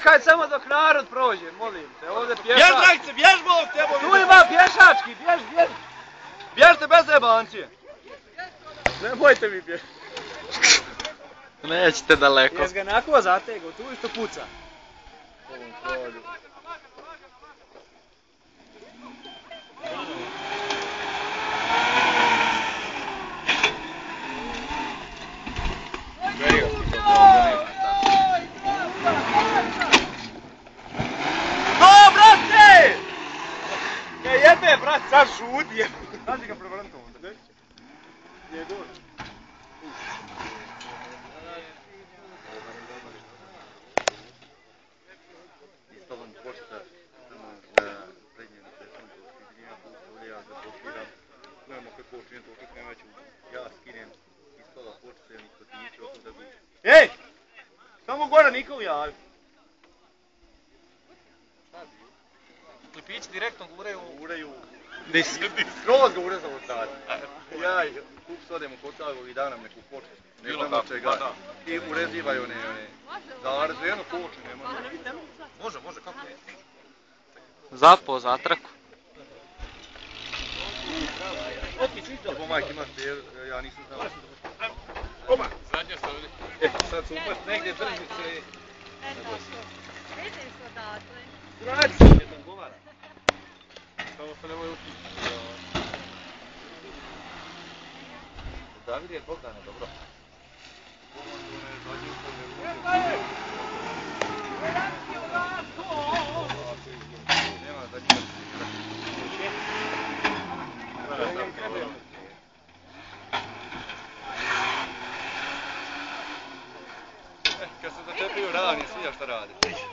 Čekaj samo dok narod prođe, molim te, ovdje pješački. Bjež, Dragice, bjež malo k tebu. Tu ima pješački, bjež. Bježte bez jebancije. Nemojte mi bjež. Nećete daleko. Jes ga nako zatego, tu isto puca. No, brate! Jebe, brat, sad šuti je. Kaži ga prevrnutom onda. Je dobro. Istovan pošta na prednjem desnom izvinjam postavlja za postiram. Nemamo kako počinjem to čak neću. Ja skinem istola počta i niko ti niče od da guđe. Ej! Samo gore niko javi. Klipići direktno Uraju. Dis. Skroz ga urezao od tada. Ja i kup s odem u kotaru i dam nam neku počtu. Ne znam od čega. I urezivaju one zarez, jednu poču ne može. Može, kako je? Zapo, zatraku. Evo majke imaš jer ja nisam znao. Oba! Zadnja se ovdje. Sad su upast negdje držice. Vidim se odatle. Radi se jedan govara. Samo se nemoj ući. David je Bogdane, dobro. Nema zadnji. Kad se začepio rani, svi šta radi.